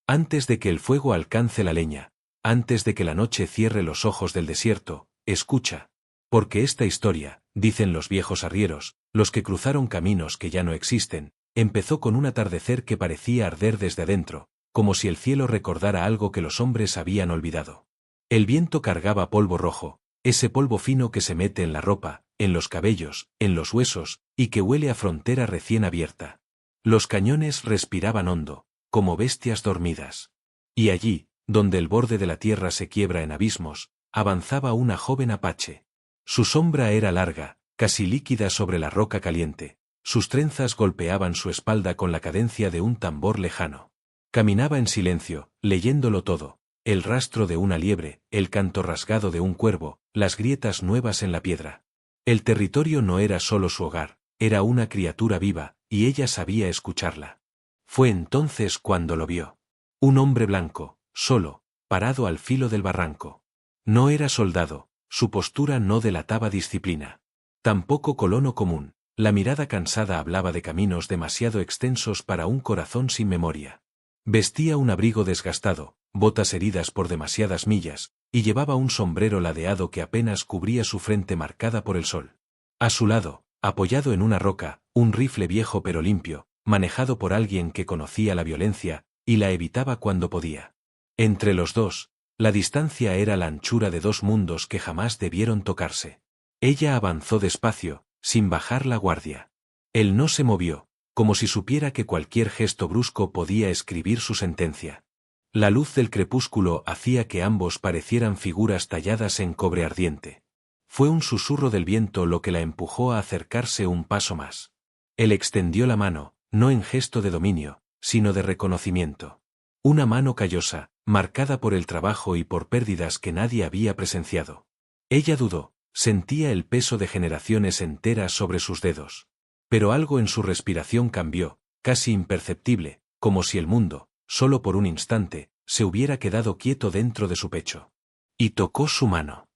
Antes de que el fuego alcance la leña, antes de que la noche cierre los ojos del desierto, escucha. Porque esta historia, dicen los viejos arrieros, los que cruzaron caminos que ya no existen, empezó con un atardecer que parecía arder desde adentro, como si el cielo recordara algo que los hombres habían olvidado. El viento cargaba polvo rojo, ese polvo fino que se mete en la ropa, en los cabellos, en los huesos, y que huele a frontera recién abierta. Los cañones respiraban hondo, como bestias dormidas. Y allí, donde el borde de la tierra se quiebra en abismos, avanzaba una joven apache. Su sombra era larga, casi líquida sobre la roca caliente. Sus trenzas golpeaban su espalda con la cadencia de un tambor lejano. Caminaba en silencio, leyéndolo todo. El rastro de una liebre, el canto rasgado de un cuervo, las grietas nuevas en la piedra. El territorio no era solo su hogar, era una criatura viva, y ella sabía escucharla. Fue entonces cuando lo vio. Un hombre blanco, solo, parado al filo del barranco. No era soldado, su postura no delataba disciplina. Tampoco colono común, la mirada cansada hablaba de caminos demasiado extensos para un corazón sin memoria. Vestía un abrigo desgastado, botas heridas por demasiadas millas, y llevaba un sombrero ladeado que apenas cubría su frente marcada por el sol. A su lado, apoyado en una roca, un rifle viejo pero limpio, manejado por alguien que conocía la violencia, y la evitaba cuando podía. Entre los dos, la distancia era la anchura de dos mundos que jamás debieron tocarse. Ella avanzó despacio, sin bajar la guardia. Él no se movió, como si supiera que cualquier gesto brusco podía escribir su sentencia. La luz del crepúsculo hacía que ambos parecieran figuras talladas en cobre ardiente. Fue un susurro del viento lo que la empujó a acercarse un paso más. Él extendió la mano, no en gesto de dominio, sino de reconocimiento. Una mano callosa, marcada por el trabajo y por pérdidas que nadie había presenciado. Ella dudó, sentía el peso de generaciones enteras sobre sus dedos. Pero algo en su respiración cambió, casi imperceptible, como si el mundo, solo por un instante, se hubiera quedado quieto dentro de su pecho. Y tocó su mano.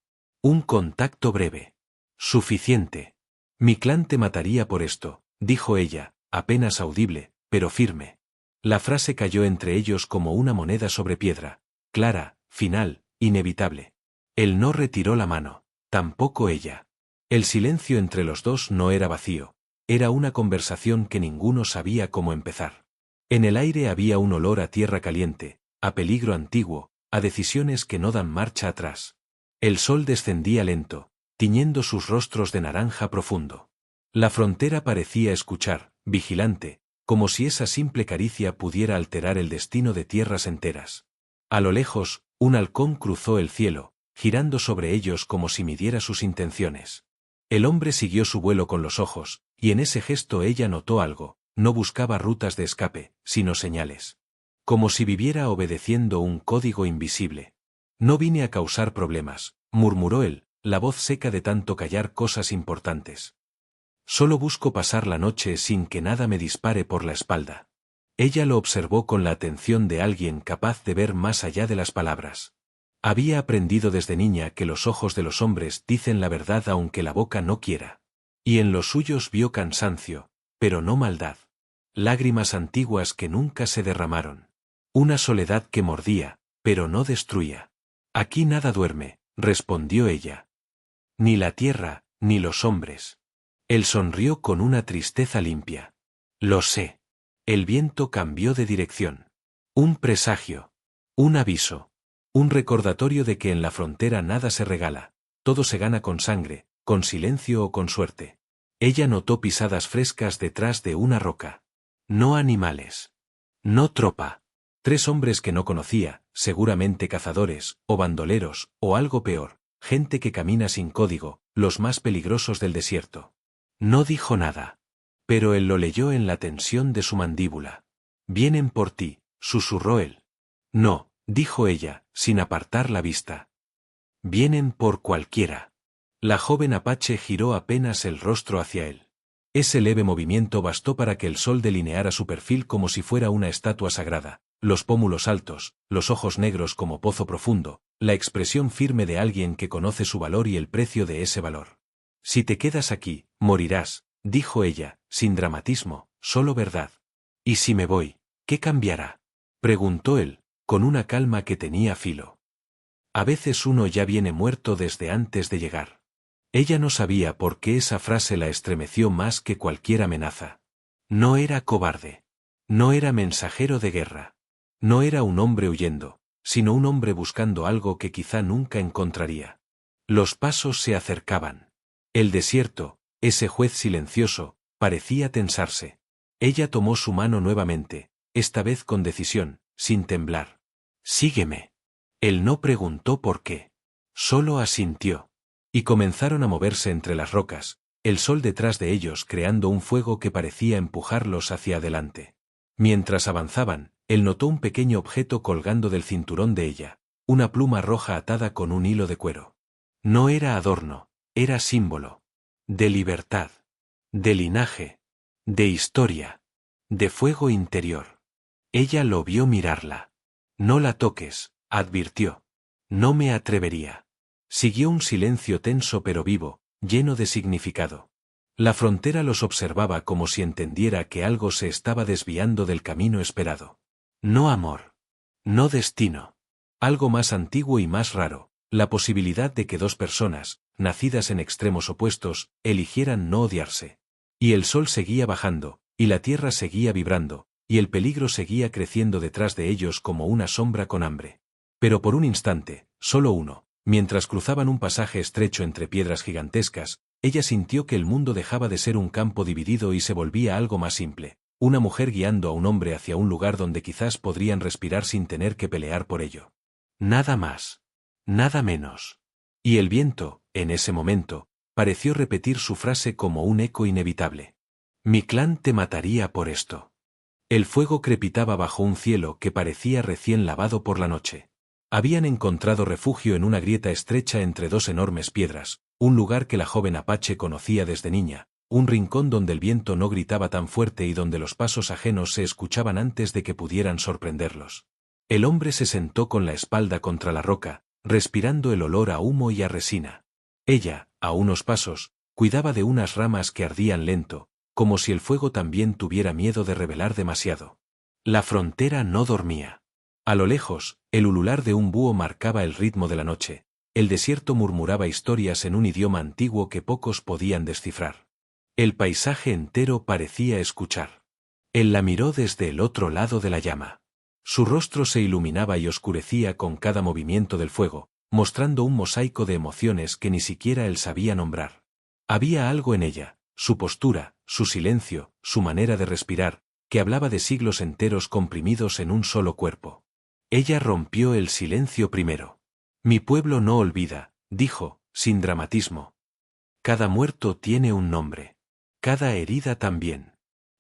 Un contacto breve. Suficiente. Mi clan te mataría por esto, dijo ella, apenas audible, pero firme. La frase cayó entre ellos como una moneda sobre piedra, clara, final, inevitable. Él no retiró la mano, tampoco ella. El silencio entre los dos no era vacío. Era una conversación que ninguno sabía cómo empezar. En el aire había un olor a tierra caliente, a peligro antiguo, a decisiones que no dan marcha atrás. El sol descendía lento, tiñendo sus rostros de naranja profundo. La frontera parecía escuchar, vigilante, como si esa simple caricia pudiera alterar el destino de tierras enteras. A lo lejos, un halcón cruzó el cielo, girando sobre ellos como si midiera sus intenciones. El hombre siguió su vuelo con los ojos, y en ese gesto ella notó algo, no buscaba rutas de escape, sino señales. Como si viviera obedeciendo un código invisible. No vine a causar problemas, murmuró él, la voz seca de tanto callar cosas importantes. Solo busco pasar la noche sin que nada me dispare por la espalda. Ella lo observó con la atención de alguien capaz de ver más allá de las palabras. Había aprendido desde niña que los ojos de los hombres dicen la verdad aunque la boca no quiera. Y en los suyos vio cansancio, pero no maldad. Lágrimas antiguas que nunca se derramaron. Una soledad que mordía, pero no destruía. Aquí nada duerme, respondió ella. Ni la tierra, ni los hombres. Él sonrió con una tristeza limpia. Lo sé. El viento cambió de dirección. Un presagio. Un aviso. Un recordatorio de que en la frontera nada se regala, todo se gana con sangre, con silencio o con suerte. Ella notó pisadas frescas detrás de una roca. No animales. No tropa. 3 hombres que no conocía, seguramente cazadores, o bandoleros, o algo peor, gente que camina sin código, los más peligrosos del desierto. No dijo nada. Pero él lo leyó en la tensión de su mandíbula. Vienen por ti, susurró él. No, dijo ella, sin apartar la vista. Vienen por cualquiera. La joven apache giró apenas el rostro hacia él. Ese leve movimiento bastó para que el sol delineara su perfil como si fuera una estatua sagrada, los pómulos altos, los ojos negros como pozo profundo, la expresión firme de alguien que conoce su valor y el precio de ese valor. Si te quedas aquí, morirás, dijo ella, sin dramatismo, solo verdad. ¿Y si me voy, qué cambiará? Preguntó él, con una calma que tenía filo. A veces uno ya viene muerto desde antes de llegar. Ella no sabía por qué esa frase la estremeció más que cualquier amenaza. No era cobarde. No era mensajero de guerra. No era un hombre huyendo, sino un hombre buscando algo que quizá nunca encontraría. Los pasos se acercaban. El desierto, ese juez silencioso, parecía tensarse. Ella tomó su mano nuevamente, esta vez con decisión, sin temblar. «Sígueme». Él no preguntó por qué. Solo asintió. Y comenzaron a moverse entre las rocas, el sol detrás de ellos creando un fuego que parecía empujarlos hacia adelante. Mientras avanzaban, él notó un pequeño objeto colgando del cinturón de ella, una pluma roja atada con un hilo de cuero. No era adorno, era símbolo. De libertad. De linaje. De historia. De fuego interior. Ella lo vio mirarla. «No la toques», advirtió. «No me atrevería». Siguió un silencio tenso pero vivo, lleno de significado. La frontera los observaba como si entendiera que algo se estaba desviando del camino esperado. No amor. No destino. Algo más antiguo y más raro, la posibilidad de que dos personas, nacidas en extremos opuestos, eligieran no odiarse. Y el sol seguía bajando, y la tierra seguía vibrando, y el peligro seguía creciendo detrás de ellos como una sombra con hambre. Pero por un instante, solo uno, mientras cruzaban un pasaje estrecho entre piedras gigantescas, ella sintió que el mundo dejaba de ser un campo dividido y se volvía algo más simple, una mujer guiando a un hombre hacia un lugar donde quizás podrían respirar sin tener que pelear por ello. Nada más. Nada menos. Y el viento, en ese momento, pareció repetir su frase como un eco inevitable. «Mi clan te mataría por esto». El fuego crepitaba bajo un cielo que parecía recién lavado por la noche. Habían encontrado refugio en una grieta estrecha entre dos enormes piedras, un lugar que la joven apache conocía desde niña, un rincón donde el viento no gritaba tan fuerte y donde los pasos ajenos se escuchaban antes de que pudieran sorprenderlos. El hombre se sentó con la espalda contra la roca, respirando el olor a humo y a resina. Ella, a unos pasos, cuidaba de unas ramas que ardían lento, como si el fuego también tuviera miedo de revelar demasiado. La frontera no dormía. A lo lejos, el ulular de un búho marcaba el ritmo de la noche. El desierto murmuraba historias en un idioma antiguo que pocos podían descifrar. El paisaje entero parecía escuchar. Él la miró desde el otro lado de la llama. Su rostro se iluminaba y oscurecía con cada movimiento del fuego, mostrando un mosaico de emociones que ni siquiera él sabía nombrar. Había algo en ella, su postura, su silencio, su manera de respirar, que hablaba de siglos enteros comprimidos en un solo cuerpo. Ella rompió el silencio primero. «Mi pueblo no olvida», dijo, sin dramatismo. «Cada muerto tiene un nombre. Cada herida también».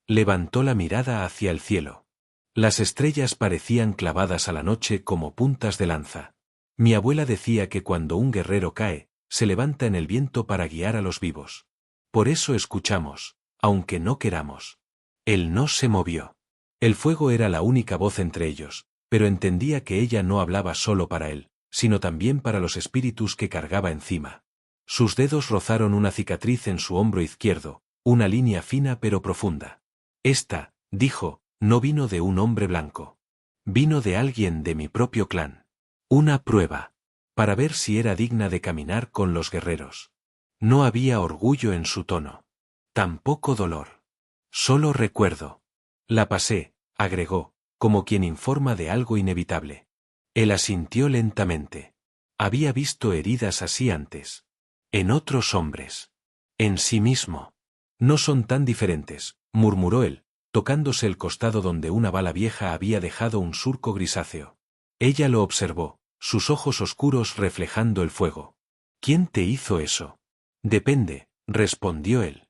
Levantó la mirada hacia el cielo. Las estrellas parecían clavadas a la noche como puntas de lanza. «Mi abuela decía que cuando un guerrero cae, se levanta en el viento para guiar a los vivos. Por eso escuchamos, aunque no queramos». Él no se movió. El fuego era la única voz entre ellos, pero entendía que ella no hablaba solo para él, sino también para los espíritus que cargaba encima. Sus dedos rozaron una cicatriz en su hombro izquierdo, una línea fina pero profunda. «Esta», dijo, «no vino de un hombre blanco. Vino de alguien de mi propio clan. Una prueba. Para ver si era digna de caminar con los guerreros». No había orgullo en su tono. Tampoco dolor. «Solo recuerdo. La pasé», agregó, como quien informa de algo inevitable. Él asintió lentamente. Había visto heridas así antes. En otros hombres. En sí mismo. «No son tan diferentes», murmuró él, tocándose el costado donde una bala vieja había dejado un surco grisáceo. Ella lo observó, sus ojos oscuros reflejando el fuego. «¿Quién te hizo eso?» «Depende», respondió él.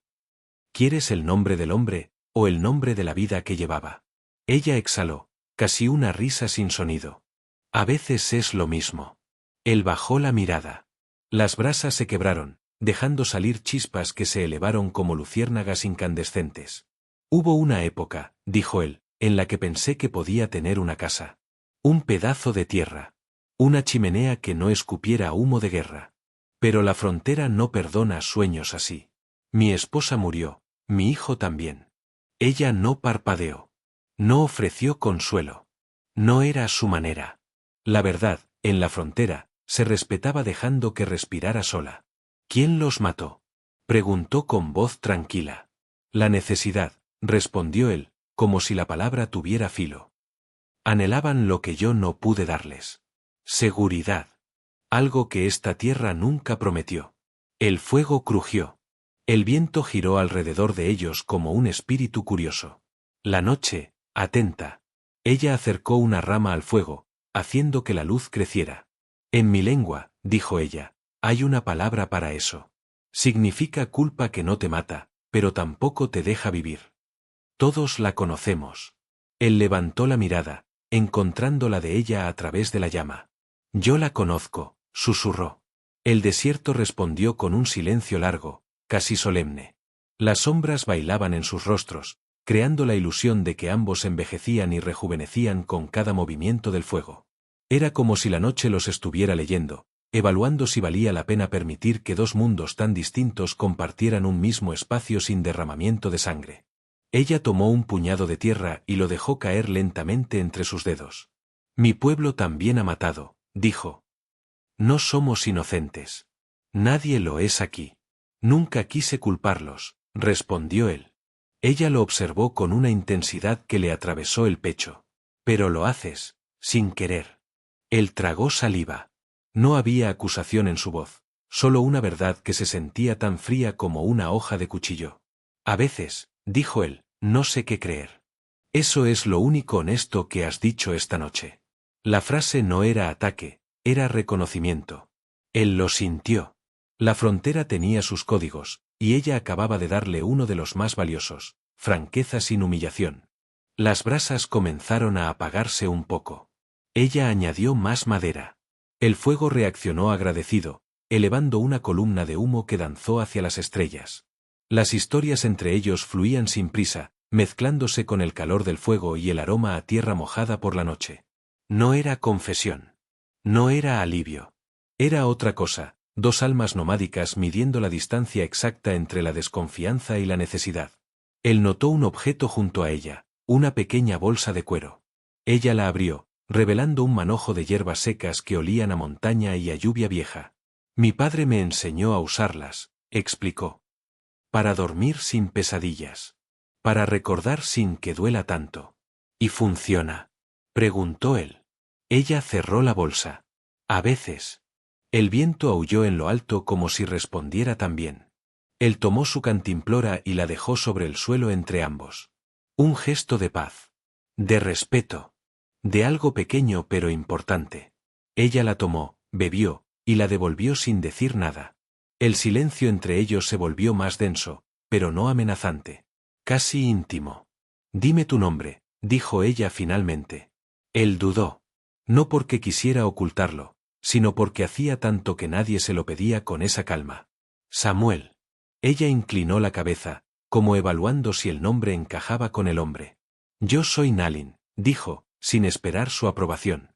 «¿Quieres el nombre del hombre, o el nombre de la vida que llevaba?» Ella exhaló, casi una risa sin sonido. «A veces es lo mismo». Él bajó la mirada. Las brasas se quebraron, dejando salir chispas que se elevaron como luciérnagas incandescentes. «Hubo una época», dijo él, «en la que pensé que podía tener una casa. Un pedazo de tierra. Una chimenea que no escupiera humo de guerra. Pero la frontera no perdona sueños así. Mi esposa murió, mi hijo también». Ella no parpadeó. No ofreció consuelo. No era su manera. La verdad, en la frontera, se respetaba dejando que respirara sola. ¿Quién los mató? Preguntó con voz tranquila. La necesidad, respondió él, como si la palabra tuviera filo. Anhelaban lo que yo no pude darles. Seguridad. Algo que esta tierra nunca prometió. El fuego crujió. El viento giró alrededor de ellos como un espíritu curioso. La noche, atenta. Ella acercó una rama al fuego, haciendo que la luz creciera. En mi lengua, dijo ella, hay una palabra para eso. Significa culpa que no te mata, pero tampoco te deja vivir. Todos la conocemos. Él levantó la mirada, encontrándola de ella a través de la llama. Yo la conozco, susurró. El desierto respondió con un silencio largo, casi solemne. Las sombras bailaban en sus rostros, creando la ilusión de que ambos envejecían y rejuvenecían con cada movimiento del fuego. Era como si la noche los estuviera leyendo, evaluando si valía la pena permitir que dos mundos tan distintos compartieran un mismo espacio sin derramamiento de sangre. Ella tomó un puñado de tierra y lo dejó caer lentamente entre sus dedos. Mi pueblo también ha matado, dijo. No somos inocentes. Nadie lo es aquí. Nunca quise culparlos, respondió él. Ella lo observó con una intensidad que le atravesó el pecho. Pero lo haces, sin querer. Él tragó saliva. No había acusación en su voz, solo una verdad que se sentía tan fría como una hoja de cuchillo. A veces, dijo él, no sé qué creer. Eso es lo único honesto que has dicho esta noche. La frase no era ataque, era reconocimiento. Él lo sintió. La frontera tenía sus códigos, y ella acababa de darle uno de los más valiosos, franqueza sin humillación. Las brasas comenzaron a apagarse un poco. Ella añadió más madera. El fuego reaccionó agradecido, elevando una columna de humo que danzó hacia las estrellas. Las historias entre ellos fluían sin prisa, mezclándose con el calor del fuego y el aroma a tierra mojada por la noche. No era confesión. No era alivio. Era otra cosa, dos almas nomádicas midiendo la distancia exacta entre la desconfianza y la necesidad. Él notó un objeto junto a ella, una pequeña bolsa de cuero. Ella la abrió, revelando un manojo de hierbas secas que olían a montaña y a lluvia vieja. Mi padre me enseñó a usarlas, explicó. Para dormir sin pesadillas. Para recordar sin que duela tanto. ¿Y funciona? Preguntó él. Ella cerró la bolsa. A veces. El viento aulló en lo alto como si respondiera también. Él tomó su cantimplora y la dejó sobre el suelo entre ambos. Un gesto de paz. De respeto. De algo pequeño pero importante. Ella la tomó, bebió, y la devolvió sin decir nada. El silencio entre ellos se volvió más denso, pero no amenazante. Casi íntimo. Dime tu nombre, dijo ella finalmente. Él dudó. No porque quisiera ocultarlo, sino porque hacía tanto que nadie se lo pedía con esa calma. Samuel. Ella inclinó la cabeza, como evaluando si el nombre encajaba con el hombre. Yo soy Nalin, dijo, sin esperar su aprobación.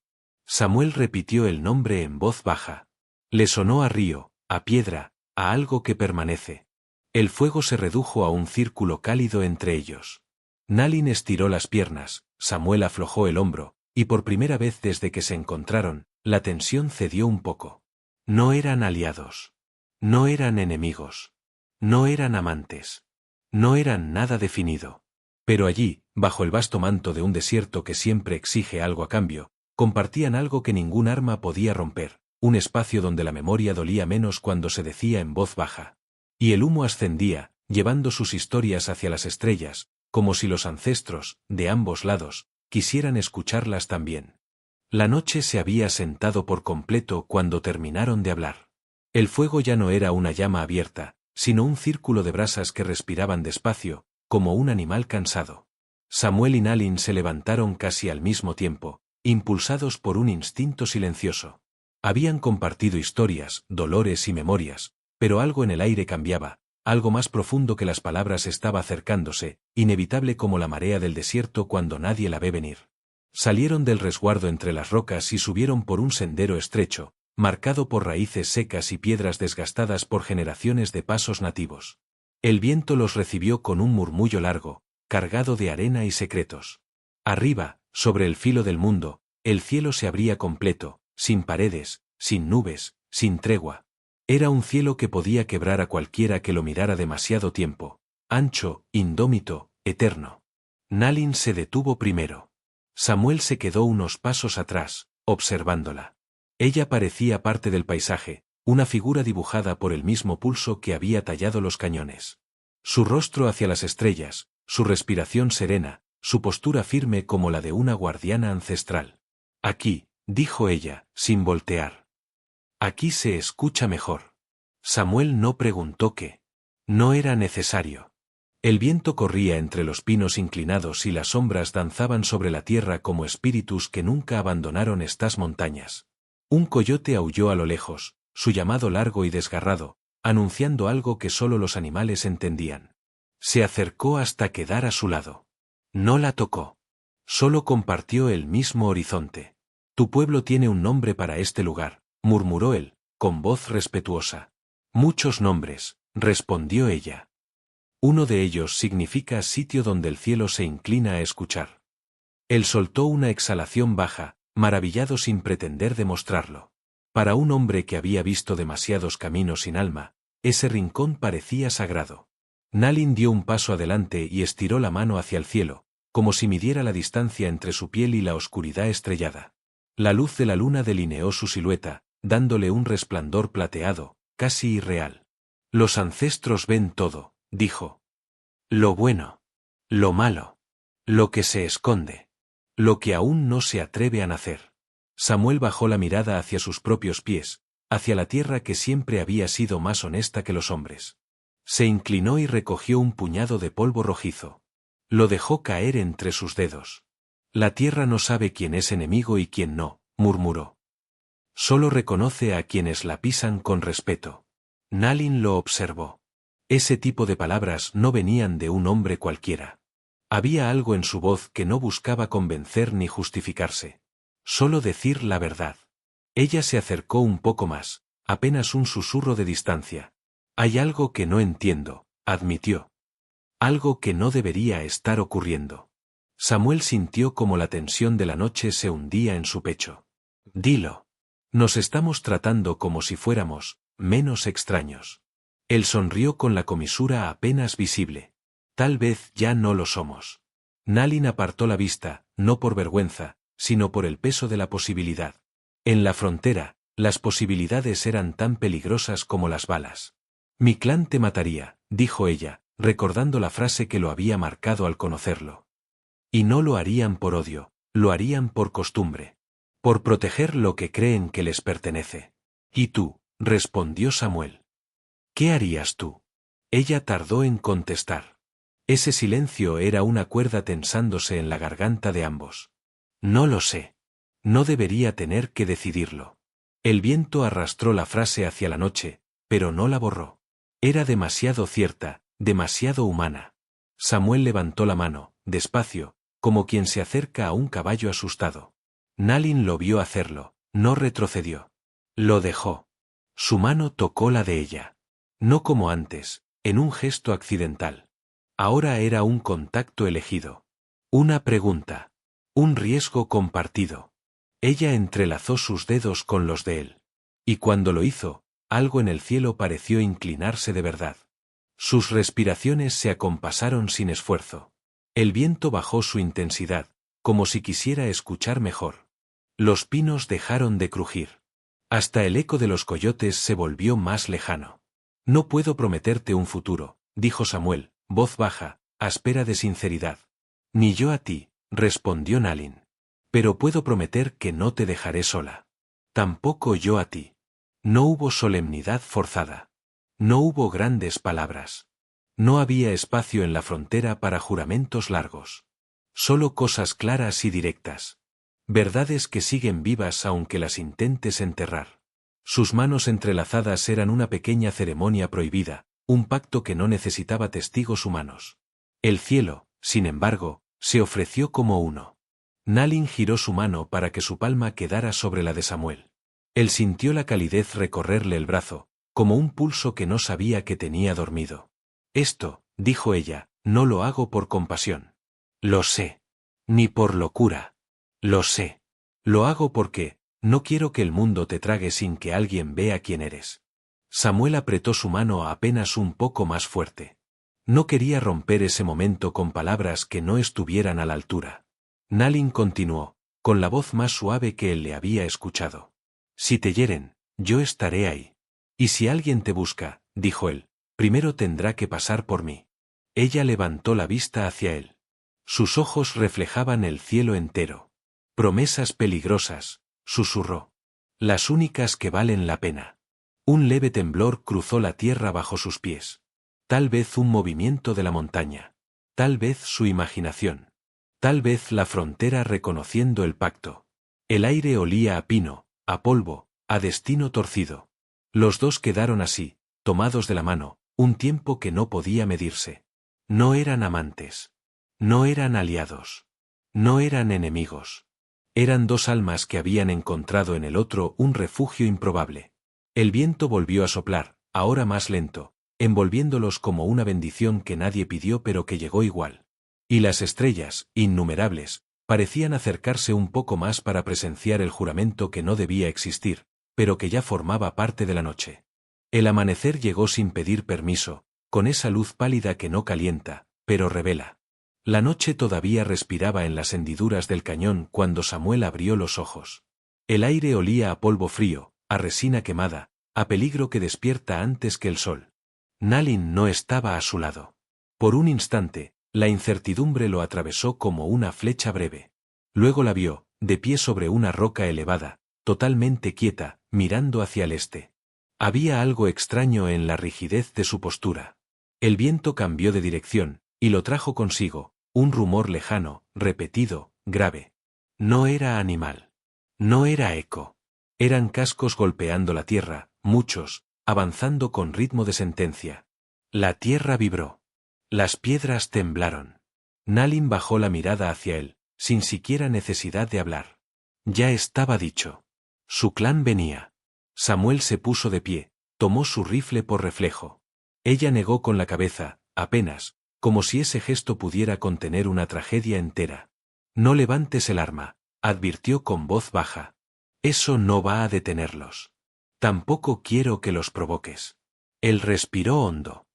Samuel repitió el nombre en voz baja. Le sonó a río, a piedra, a algo que permanece. El fuego se redujo a un círculo cálido entre ellos. Nalin estiró las piernas, Samuel aflojó el hombro, y por primera vez desde que se encontraron, la tensión cedió un poco. No eran aliados. No eran enemigos. No eran amantes. No eran nada definido. Pero allí, bajo el vasto manto de un desierto que siempre exige algo a cambio, compartían algo que ningún arma podía romper, un espacio donde la memoria dolía menos cuando se decía en voz baja. Y el humo ascendía, llevando sus historias hacia las estrellas, como si los ancestros, de ambos lados, quisieran escucharlas también. La noche se había sentado por completo cuando terminaron de hablar. El fuego ya no era una llama abierta, sino un círculo de brasas que respiraban despacio, como un animal cansado. Samuel y Nalin se levantaron casi al mismo tiempo, impulsados por un instinto silencioso. Habían compartido historias, dolores y memorias, pero algo en el aire cambiaba, algo más profundo que las palabras estaba acercándose, inevitable como la marea del desierto cuando nadie la ve venir. Salieron del resguardo entre las rocas y subieron por un sendero estrecho, marcado por raíces secas y piedras desgastadas por generaciones de pasos nativos. El viento los recibió con un murmullo largo, cargado de arena y secretos. Arriba, Sobre el filo del mundo, el cielo se abría completo, sin paredes, sin nubes, sin tregua. Era un cielo que podía quebrar a cualquiera que lo mirara demasiado tiempo. Ancho, indómito, eterno. Nalin se detuvo primero. Samuel se quedó unos pasos atrás, observándola. Ella parecía parte del paisaje, una figura dibujada por el mismo pulso que había tallado los cañones. Su rostro hacia las estrellas, su respiración serena, su postura firme como la de una guardiana ancestral. Aquí, dijo ella, sin voltear. Aquí se escucha mejor. Samuel no preguntó qué. No era necesario. El viento corría entre los pinos inclinados y las sombras danzaban sobre la tierra como espíritus que nunca abandonaron estas montañas. Un coyote aulló a lo lejos, su llamado largo y desgarrado, anunciando algo que solo los animales entendían. Se acercó hasta quedar a su lado. No la tocó. Solo compartió el mismo horizonte. Tu pueblo tiene un nombre para este lugar, murmuró él, con voz respetuosa. Muchos nombres, respondió ella. Uno de ellos significa sitio donde el cielo se inclina a escuchar. Él soltó una exhalación baja, maravillado sin pretender demostrarlo. Para un hombre que había visto demasiados caminos sin alma, ese rincón parecía sagrado. Nalin dio un paso adelante y estiró la mano hacia el cielo, como si midiera la distancia entre su piel y la oscuridad estrellada. La luz de la luna delineó su silueta, dándole un resplandor plateado, casi irreal. Los ancestros ven todo, dijo. Lo bueno, lo malo, lo que se esconde, lo que aún no se atreve a nacer. Samuel bajó la mirada hacia sus propios pies, hacia la tierra que siempre había sido más honesta que los hombres. Se inclinó y recogió un puñado de polvo rojizo. Lo dejó caer entre sus dedos. La tierra no sabe quién es enemigo y quién no, murmuró. Solo reconoce a quienes la pisan con respeto. Nalin lo observó. Ese tipo de palabras no venían de un hombre cualquiera. Había algo en su voz que no buscaba convencer ni justificarse. Solo decir la verdad. Ella se acercó un poco más, apenas un susurro de distancia. Hay algo que no entiendo, admitió. Algo que no debería estar ocurriendo. Samuel sintió como la tensión de la noche se hundía en su pecho. Dilo. Nos estamos tratando como si fuéramos menos extraños. Él sonrió con la comisura apenas visible. Tal vez ya no lo somos. Nalin apartó la vista, no por vergüenza, sino por el peso de la posibilidad. En la frontera, las posibilidades eran tan peligrosas como las balas. Mi clan te mataría, dijo ella, recordando la frase que lo había marcado al conocerlo. Y no lo harían por odio, lo harían por costumbre. Por proteger lo que creen que les pertenece. ¿Y tú? Respondió Samuel. ¿Qué harías tú? Ella tardó en contestar. Ese silencio era una cuerda tensándose en la garganta de ambos. No lo sé. No debería tener que decidirlo. El viento arrastró la frase hacia la noche, pero no la borró. Era demasiado cierta, demasiado humana. Samuel levantó la mano, despacio, como quien se acerca a un caballo asustado. Nalin lo vio hacerlo, no retrocedió. Lo dejó. Su mano tocó la de ella. No como antes, en un gesto accidental. Ahora era un contacto elegido. Una pregunta. Un riesgo compartido. Ella entrelazó sus dedos con los de él. Y cuando lo hizo, algo en el cielo pareció inclinarse de verdad. Sus respiraciones se acompasaron sin esfuerzo. El viento bajó su intensidad, como si quisiera escuchar mejor. Los pinos dejaron de crujir. Hasta el eco de los coyotes se volvió más lejano. No puedo prometerte un futuro, dijo Samuel, voz baja, áspera de sinceridad. Ni yo a ti, respondió Nalin. Pero puedo prometer que no te dejaré sola. Tampoco yo a ti. No hubo solemnidad forzada. No hubo grandes palabras. No había espacio en la frontera para juramentos largos. Solo cosas claras y directas. Verdades que siguen vivas aunque las intentes enterrar. Sus manos entrelazadas eran una pequeña ceremonia prohibida, un pacto que no necesitaba testigos humanos. El cielo, sin embargo, se ofreció como uno. Nalin giró su mano para que su palma quedara sobre la de Samuel. Él sintió la calidez recorrerle el brazo, como un pulso que no sabía que tenía dormido. Esto, dijo ella, no lo hago por compasión. Lo sé. Ni por locura. Lo sé. Lo hago porque no quiero que el mundo te trague sin que alguien vea quién eres. Samuel apretó su mano apenas un poco más fuerte. No quería romper ese momento con palabras que no estuvieran a la altura. Nalin continuó, con la voz más suave que él le había escuchado. Si te hieren, yo estaré ahí. Y si alguien te busca, dijo él, primero tendrá que pasar por mí. Ella levantó la vista hacia él. Sus ojos reflejaban el cielo entero. Promesas peligrosas, susurró. Las únicas que valen la pena. Un leve temblor cruzó la tierra bajo sus pies. Tal vez un movimiento de la montaña. Tal vez su imaginación. Tal vez la frontera reconociendo el pacto. El aire olía a pino, a polvo, a destino torcido. Los dos quedaron así, tomados de la mano, un tiempo que no podía medirse. No eran amantes. No eran aliados. No eran enemigos. Eran dos almas que habían encontrado en el otro un refugio improbable. El viento volvió a soplar, ahora más lento, envolviéndolos como una bendición que nadie pidió pero que llegó igual. Y las estrellas, innumerables, parecían acercarse un poco más para presenciar el juramento que no debía existir, pero que ya formaba parte de la noche. El amanecer llegó sin pedir permiso, con esa luz pálida que no calienta, pero revela. La noche todavía respiraba en las hendiduras del cañón cuando Samuel abrió los ojos. El aire olía a polvo frío, a resina quemada, a peligro que despierta antes que el sol. Nalin no estaba a su lado. Por un instante, la incertidumbre lo atravesó como una flecha breve. Luego la vio, de pie sobre una roca elevada, totalmente quieta, mirando hacia el este. Había algo extraño en la rigidez de su postura. El viento cambió de dirección, y lo trajo consigo, un rumor lejano, repetido, grave. No era animal. No era eco. Eran cascos golpeando la tierra, muchos, avanzando con ritmo de sentencia. La tierra vibró. Las piedras temblaron. Nalin bajó la mirada hacia él, sin siquiera necesidad de hablar. Ya estaba dicho. Su clan venía. Samuel se puso de pie, tomó su rifle por reflejo. Ella negó con la cabeza, apenas, como si ese gesto pudiera contener una tragedia entera. No levantes el arma, advirtió con voz baja. Eso no va a detenerlos. Tampoco quiero que los provoques. Él respiró hondo.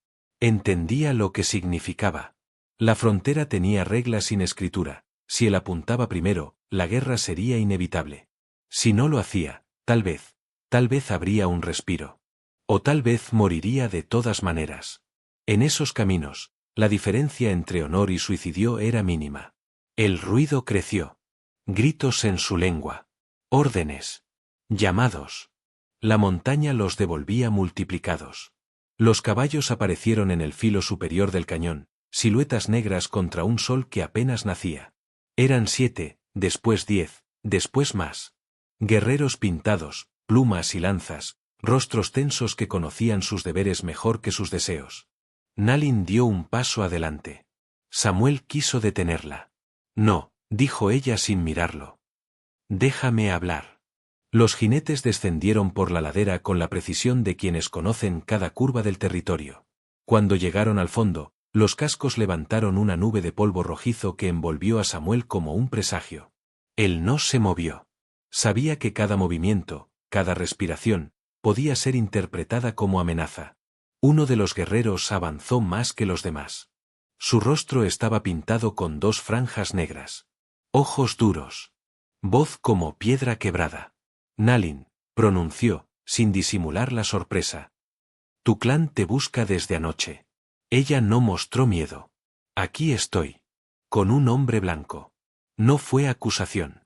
Entendía lo que significaba. La frontera tenía reglas sin escritura. Si él apuntaba primero, la guerra sería inevitable. Si no lo hacía, tal vez habría un respiro. O tal vez moriría de todas maneras. En esos caminos, la diferencia entre honor y suicidio era mínima. El ruido creció. Gritos en su lengua. Órdenes. Llamados. La montaña los devolvía multiplicados. Los caballos aparecieron en el filo superior del cañón, siluetas negras contra un sol que apenas nacía. Eran 7, después 10, después más. Guerreros pintados, plumas y lanzas, rostros tensos que conocían sus deberes mejor que sus deseos. Nalin dio un paso adelante. Samuel quiso detenerla. No, dijo ella sin mirarlo. Déjame hablar. Los jinetes descendieron por la ladera con la precisión de quienes conocen cada curva del territorio. Cuando llegaron al fondo, los cascos levantaron una nube de polvo rojizo que envolvió a Samuel como un presagio. Él no se movió. Sabía que cada movimiento, cada respiración, podía ser interpretada como amenaza. Uno de los guerreros avanzó más que los demás. Su rostro estaba pintado con 2 franjas negras. Ojos duros. Voz como piedra quebrada. Nalin, pronunció, sin disimular la sorpresa. Tu clan te busca desde anoche. Ella no mostró miedo. Aquí estoy. Con un hombre blanco. No fue acusación.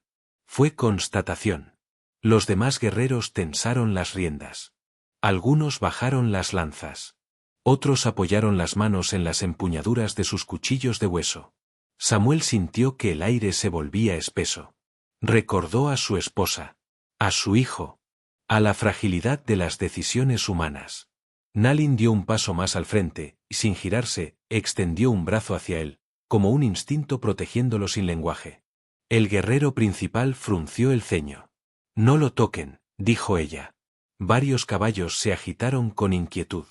Fue constatación. Los demás guerreros tensaron las riendas. Algunos bajaron las lanzas. Otros apoyaron las manos en las empuñaduras de sus cuchillos de hueso. Samuel sintió que el aire se volvía espeso. Recordó a su esposa. A su hijo. A la fragilidad de las decisiones humanas. Nalin dio un paso más al frente, y sin girarse, extendió un brazo hacia él, como un instinto protegiéndolo sin lenguaje. El guerrero principal frunció el ceño. No lo toquen, dijo ella. Varios caballos se agitaron con inquietud.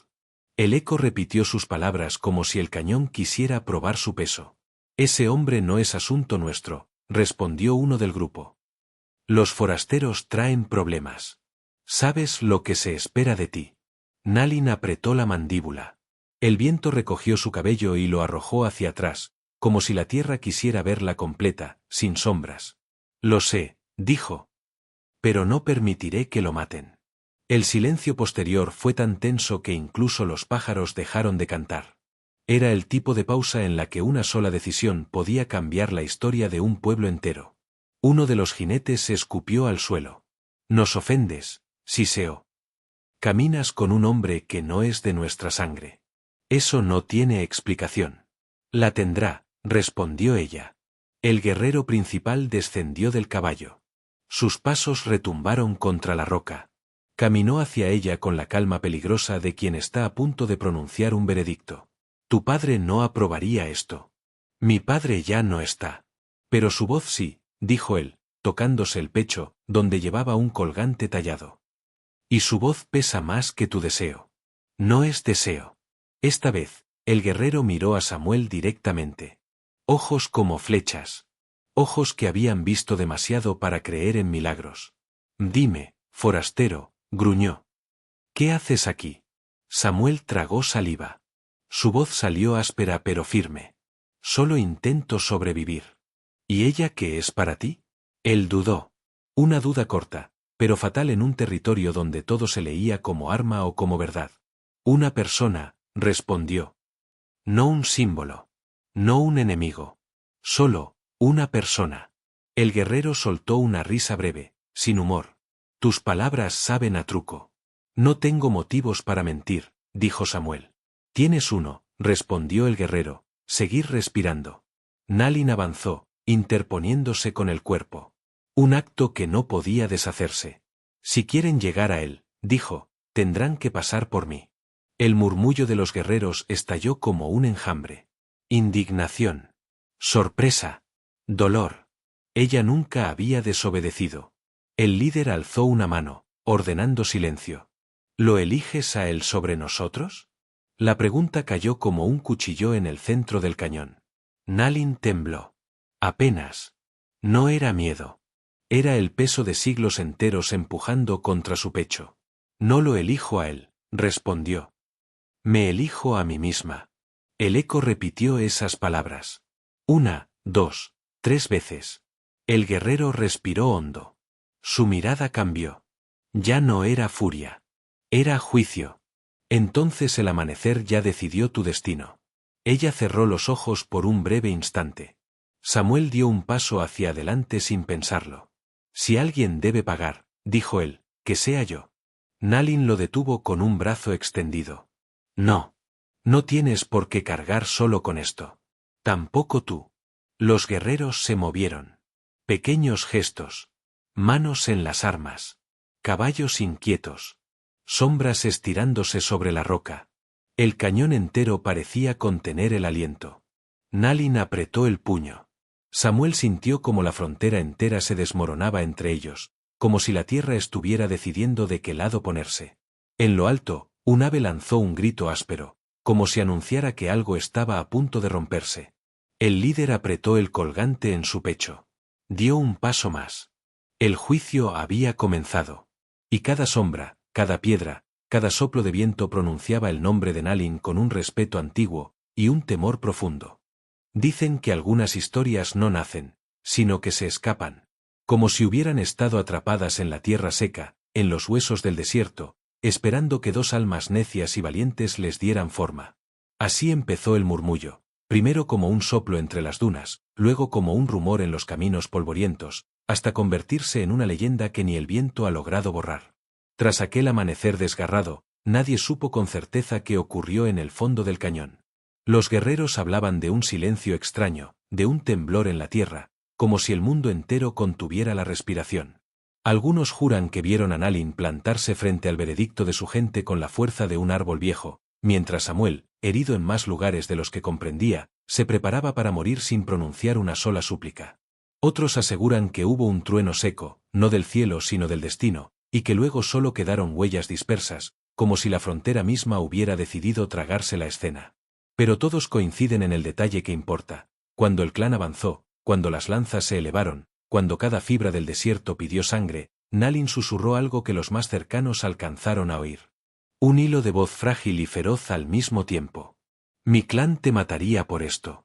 El eco repitió sus palabras como si el cañón quisiera probar su peso. Ese hombre no es asunto nuestro, respondió uno del grupo. Los forasteros traen problemas. ¿Sabes lo que se espera de ti? Nalin apretó la mandíbula. El viento recogió su cabello y lo arrojó hacia atrás, como si la tierra quisiera verla completa, sin sombras. Lo sé, dijo. Pero no permitiré que lo maten. El silencio posterior fue tan tenso que incluso los pájaros dejaron de cantar. Era el tipo de pausa en la que una sola decisión podía cambiar la historia de un pueblo entero. Uno de los jinetes se escupió al suelo. Nos ofendes, Siseo. Caminas con un hombre que no es de nuestra sangre. Eso no tiene explicación. La tendrá, respondió ella. El guerrero principal descendió del caballo. Sus pasos retumbaron contra la roca. Caminó hacia ella con la calma peligrosa de quien está a punto de pronunciar un veredicto. Tu padre no aprobaría esto. Mi padre ya no está. Pero su voz sí, dijo él, tocándose el pecho, donde llevaba un colgante tallado. Y su voz pesa más que tu deseo. No es deseo. Esta vez, el guerrero miró a Samuel directamente. Ojos como flechas. Ojos que habían visto demasiado para creer en milagros. Dime, forastero, gruñó. ¿Qué haces aquí? Samuel tragó saliva. Su voz salió áspera pero firme. Solo intento sobrevivir. ¿Y ella qué es para ti? Él dudó. Una duda corta, pero fatal en un territorio donde todo se leía como arma o como verdad. Una persona, respondió. No un símbolo. No un enemigo. Solo, una persona. El guerrero soltó una risa breve, sin humor. Tus palabras saben a truco. No tengo motivos para mentir, dijo Samuel. Tienes uno, respondió el guerrero, seguir respirando. Nalin avanzó, interponiéndose con el cuerpo. Un acto que no podía deshacerse. Si quieren llegar a él, dijo, tendrán que pasar por mí. El murmullo de los guerreros estalló como un enjambre. Indignación. Sorpresa. Dolor. Ella nunca había desobedecido. El líder alzó una mano, ordenando silencio. ¿Lo eliges a él sobre nosotros? La pregunta cayó como un cuchillo en el centro del cañón. Nalin tembló. Apenas. No era miedo. Era el peso de siglos enteros empujando contra su pecho. No lo elijo a él, respondió. Me elijo a mí misma. El eco repitió esas palabras. 1, 2, 3 veces. El guerrero respiró hondo. Su mirada cambió. Ya no era furia. Era juicio. Entonces el amanecer ya decidió tu destino. Ella cerró los ojos por un breve instante. Samuel dio un paso hacia adelante sin pensarlo. Si alguien debe pagar, dijo él, que sea yo. Nalin lo detuvo con un brazo extendido. No. No tienes por qué cargar solo con esto. Tampoco tú. Los guerreros se movieron. Pequeños gestos. Manos en las armas. Caballos inquietos. Sombras estirándose sobre la roca. El cañón entero parecía contener el aliento. Nalin apretó el puño. Samuel sintió como la frontera entera se desmoronaba entre ellos, como si la tierra estuviera decidiendo de qué lado ponerse. En lo alto, un ave lanzó un grito áspero, como si anunciara que algo estaba a punto de romperse. El líder apretó el colgante en su pecho. Dio un paso más. El juicio había comenzado. Y cada sombra, cada piedra, cada soplo de viento pronunciaba el nombre de Nalin con un respeto antiguo y un temor profundo. Dicen que algunas historias no nacen, sino que se escapan. Como si hubieran estado atrapadas en la tierra seca, en los huesos del desierto, esperando que dos almas necias y valientes les dieran forma. Así empezó el murmullo, primero como un soplo entre las dunas, luego como un rumor en los caminos polvorientos, hasta convertirse en una leyenda que ni el viento ha logrado borrar. Tras aquel amanecer desgarrado, nadie supo con certeza qué ocurrió en el fondo del cañón. Los guerreros hablaban de un silencio extraño, de un temblor en la tierra, como si el mundo entero contuviera la respiración. Algunos juran que vieron a Nalin plantarse frente al veredicto de su gente con la fuerza de un árbol viejo, mientras Samuel, herido en más lugares de los que comprendía, se preparaba para morir sin pronunciar una sola súplica. Otros aseguran que hubo un trueno seco, no del cielo sino del destino, y que luego solo quedaron huellas dispersas, como si la frontera misma hubiera decidido tragarse la escena. Pero todos coinciden en el detalle que importa. Cuando el clan avanzó, cuando las lanzas se elevaron, cuando cada fibra del desierto pidió sangre, Nalin susurró algo que los más cercanos alcanzaron a oír. Un hilo de voz frágil y feroz al mismo tiempo. Mi clan te mataría por esto.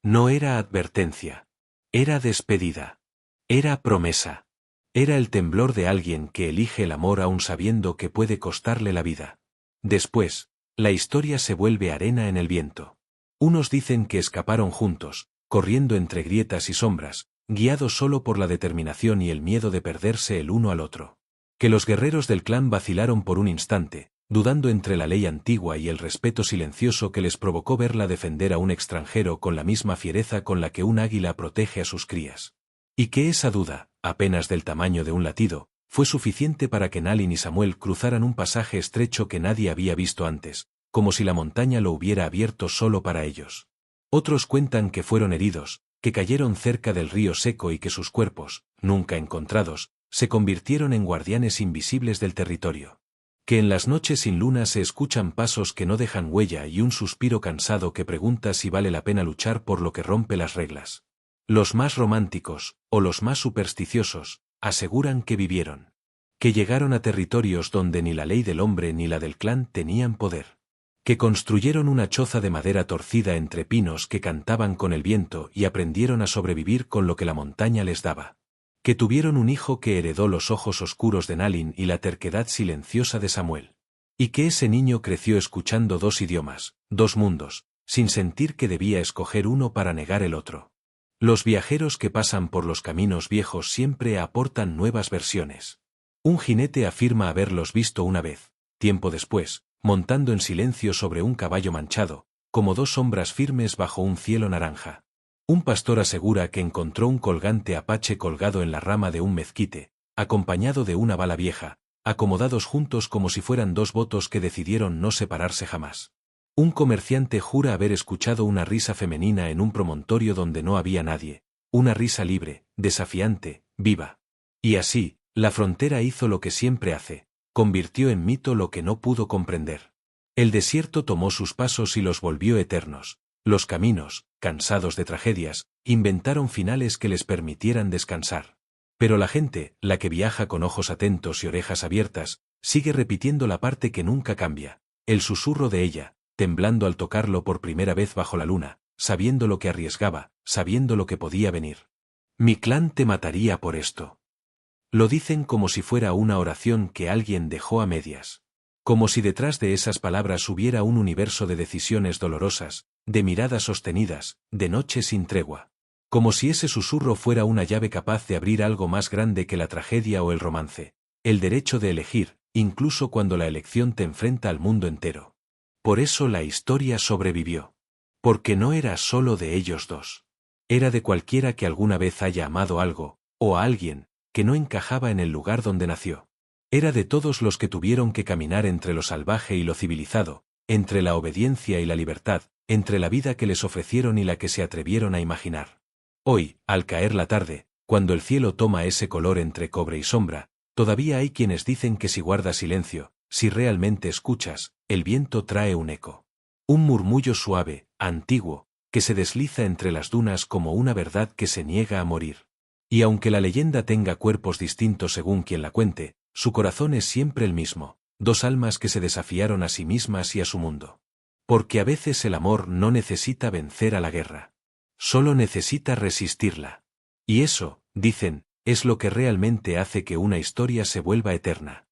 No era advertencia. Era despedida. Era promesa. Era el temblor de alguien que elige el amor aun sabiendo que puede costarle la vida. Después, la historia se vuelve arena en el viento. Unos dicen que escaparon juntos, corriendo entre grietas y sombras, guiados solo por la determinación y el miedo de perderse el uno al otro. Que los guerreros del clan vacilaron por un instante, dudando entre la ley antigua y el respeto silencioso que les provocó verla defender a un extranjero con la misma fiereza con la que un águila protege a sus crías. Y que esa duda, apenas del tamaño de un latido, fue suficiente para que Nalin y Samuel cruzaran un pasaje estrecho que nadie había visto antes, como si la montaña lo hubiera abierto solo para ellos. Otros cuentan que fueron heridos, que cayeron cerca del río seco y que sus cuerpos, nunca encontrados, se convirtieron en guardianes invisibles del territorio. Que en las noches sin luna se escuchan pasos que no dejan huella y un suspiro cansado que pregunta si vale la pena luchar por lo que rompe las reglas. Los más románticos, o los más supersticiosos, aseguran que vivieron. Que llegaron a territorios donde ni la ley del hombre ni la del clan tenían poder. Que construyeron una choza de madera torcida entre pinos que cantaban con el viento y aprendieron a sobrevivir con lo que la montaña les daba. Que tuvieron un hijo que heredó los ojos oscuros de Nalin y la terquedad silenciosa de Samuel. Y que ese niño creció escuchando dos idiomas, dos mundos, sin sentir que debía escoger uno para negar el otro. Los viajeros que pasan por los caminos viejos siempre aportan nuevas versiones. Un jinete afirma haberlos visto una vez, tiempo después, montando en silencio sobre un caballo manchado, como dos sombras firmes bajo un cielo naranja. Un pastor asegura que encontró un colgante apache colgado en la rama de un mezquite, acompañado de una bala vieja, acomodados juntos como si fueran dos votos que decidieron no separarse jamás. Un comerciante jura haber escuchado una risa femenina en un promontorio donde no había nadie, una risa libre, desafiante, viva. Y así, la frontera hizo lo que siempre hace, convirtió en mito lo que no pudo comprender. El desierto tomó sus pasos y los volvió eternos. Los caminos, cansados de tragedias, inventaron finales que les permitieran descansar. Pero la gente, la que viaja con ojos atentos y orejas abiertas, sigue repitiendo la parte que nunca cambia, el susurro de ella, temblando al tocarlo por primera vez bajo la luna, sabiendo lo que arriesgaba, sabiendo lo que podía venir. Mi clan te mataría por esto. Lo dicen como si fuera una oración que alguien dejó a medias. Como si detrás de esas palabras hubiera un universo de decisiones dolorosas, de miradas sostenidas, de noches sin tregua. Como si ese susurro fuera una llave capaz de abrir algo más grande que la tragedia o el romance, el derecho de elegir, incluso cuando la elección te enfrenta al mundo entero. Por eso la historia sobrevivió. Porque no era solo de ellos dos. Era de cualquiera que alguna vez haya amado algo, o a alguien, que no encajaba en el lugar donde nació. Era de todos los que tuvieron que caminar entre lo salvaje y lo civilizado, entre la obediencia y la libertad, entre la vida que les ofrecieron y la que se atrevieron a imaginar. Hoy, al caer la tarde, cuando el cielo toma ese color entre cobre y sombra, todavía hay quienes dicen que si guardas silencio, si realmente escuchas, el viento trae un eco. Un murmullo suave, antiguo, que se desliza entre las dunas como una verdad que se niega a morir. Y aunque la leyenda tenga cuerpos distintos según quien la cuente, su corazón es siempre el mismo, dos almas que se desafiaron a sí mismas y a su mundo. Porque a veces el amor no necesita vencer a la guerra. Solo necesita resistirla. Y eso, dicen, es lo que realmente hace que una historia se vuelva eterna.